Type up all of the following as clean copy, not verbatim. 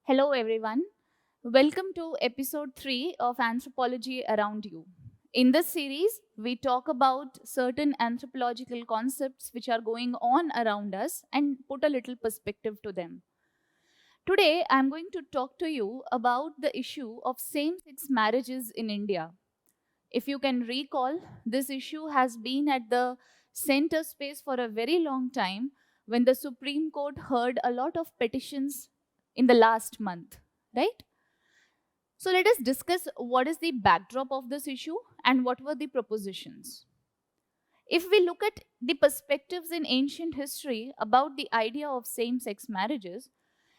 Hello, everyone. Welcome to episode 3 of Anthropology Around You. In this series, we talk about certain anthropological concepts which are going on around us and put a little perspective to them. Today, I'm going to talk to you about the issue of same sex marriages in India. If you can recall, this issue has been at the center space for a very long time when the Supreme Court heard a lot of petitions in the last month, right? So let us discuss what is the backdrop of this issue and what were the propositions. If we look at the perspectives in ancient history about the idea of same sex marriages,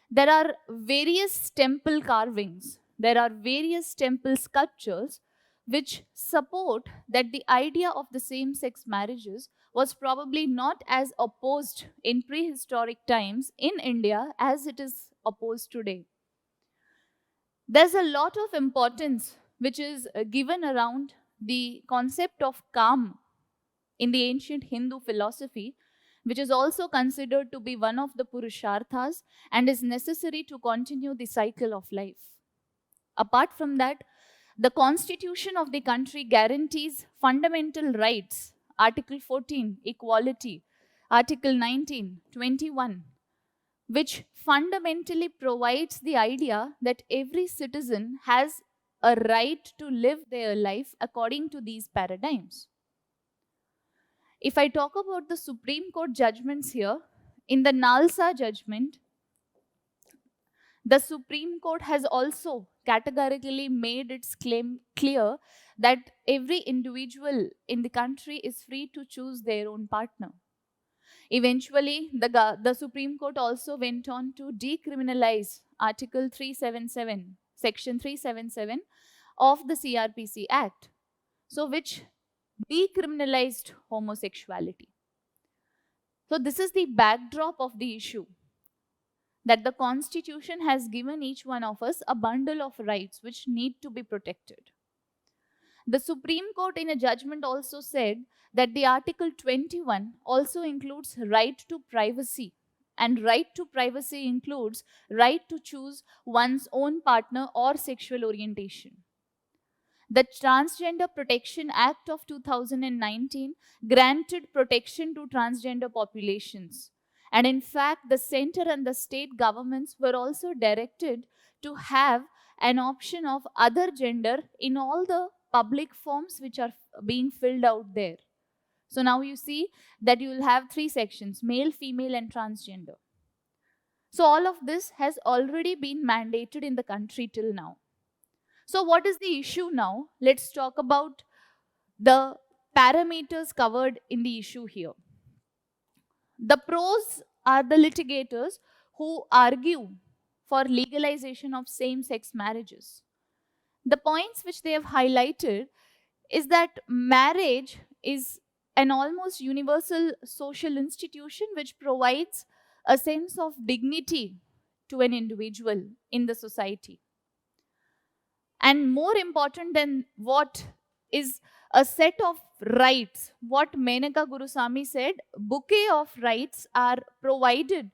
there are various temple carvings, there are various temple sculptures which support that the idea of the same sex marriages was probably not as opposed in prehistoric times in India as it is opposed today. There's a lot of importance which is given around the concept of calm in the ancient Hindu philosophy, which is also considered to be one of the purusharthas and is necessary to continue the cycle of life. Apart from that, the constitution of the country guarantees fundamental rights. Article 14, equality. Article 19, 21, which fundamentally provides the idea that every citizen has a right to live their life according to these paradigms. If I talk about the Supreme Court judgments here, in the Nalsa judgment, the Supreme Court has also categorically made its claim clear that every individual in the country is free to choose their own partner. Eventually, the Supreme Court also went on to decriminalize Article 377, Section 377 of the CRPC Act, so which decriminalized homosexuality. So this is the backdrop of the issue, that the Constitution has given each one of us a bundle of rights which need to be protected. The Supreme Court in a judgment also said that the Article 21 also includes right to privacy, and right to privacy includes right to choose one's own partner or sexual orientation. The Transgender Protection Act of 2019 granted protection to transgender populations. And in fact, the center and the state governments were also directed to have an option of other gender in all the public forms which are being filled out there. So now you see that you will have 3 sections: male, female, and transgender. So all of this has already been mandated in the country till now. So what is the issue now? Let's talk about the parameters covered in the issue here. The pros are the litigators who argue for legalization of same-sex marriages. The points which they have highlighted is that marriage is an almost universal social institution which provides a sense of dignity to an individual in the society. And more important than what is a set of rights, what Menaka Gurusamy said, bouquet of rights are provided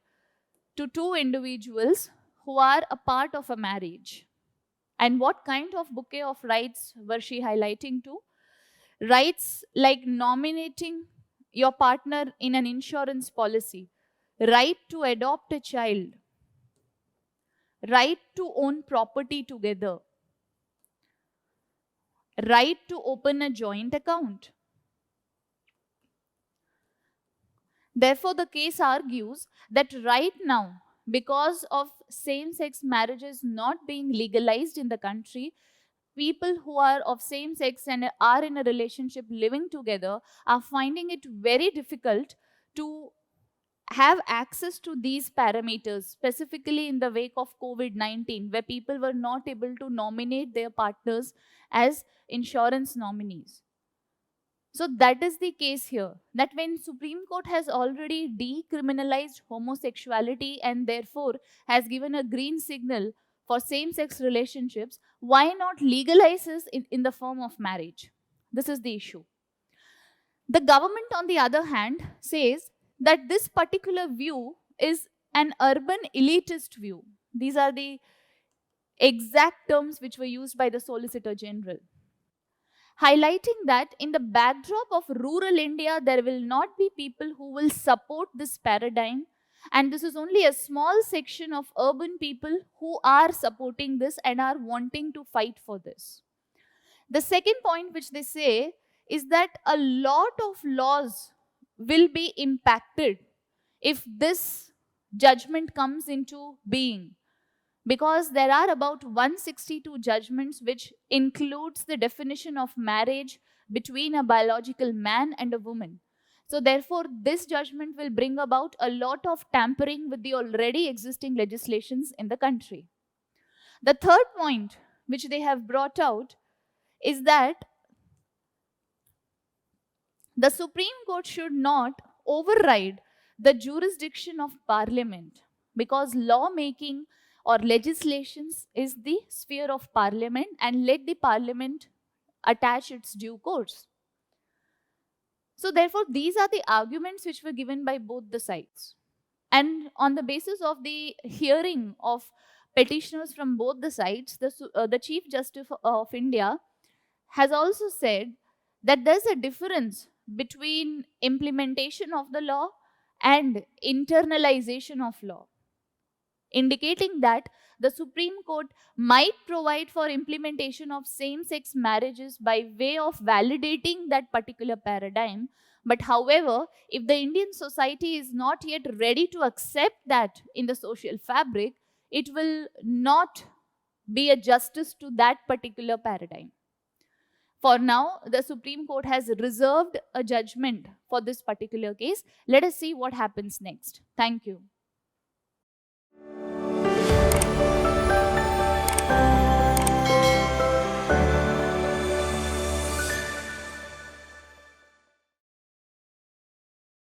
to two individuals who are a part of a marriage. And what kind of bouquet of rights were she highlighting to? Rights like nominating your partner in an insurance policy, right to adopt a child, right to own property together, right to open a joint account. Therefore, the case argues that right now, because of same-sex marriages not being legalized in the country, people who are of same sex and are in a relationship living together are finding it very difficult to have access to these parameters, specifically in the wake of COVID-19, where people were not able to nominate their partners as insurance nominees. So that is the case here, that when Supreme Court has already decriminalized homosexuality and therefore has given a green signal for same-sex relationships, why not legalize this in the form of marriage? This is the issue. The government, on the other hand, says that this particular view is an urban elitist view. These are the exact terms which were used by the Solicitor General, highlighting that in the backdrop of rural India, there will not be people who will support this paradigm. And this is only a small section of urban people who are supporting this and are wanting to fight for this. The second point which they say is that a lot of laws will be impacted if this judgment comes into being, because there are about 162 judgments which includes the definition of marriage between a biological man and a woman. So therefore, this judgment will bring about a lot of tampering with the already existing legislations in the country. The third point which they have brought out is that the Supreme Court should not override the jurisdiction of Parliament, because lawmaking or legislations is the sphere of Parliament, and let the Parliament attach its due course. So therefore, these are the arguments which were given by both the sides. And on the basis of the hearing of petitioners from both the sides, the Chief Justice of India has also said that there's a difference between implementation of the law and internalization of law, indicating that the Supreme Court might provide for implementation of same-sex marriages by way of validating that particular paradigm. But however, if the Indian society is not yet ready to accept that in the social fabric, it will not be a justice to that particular paradigm. For now, the Supreme Court has reserved a judgment for this particular case. Let us see what happens next. Thank you.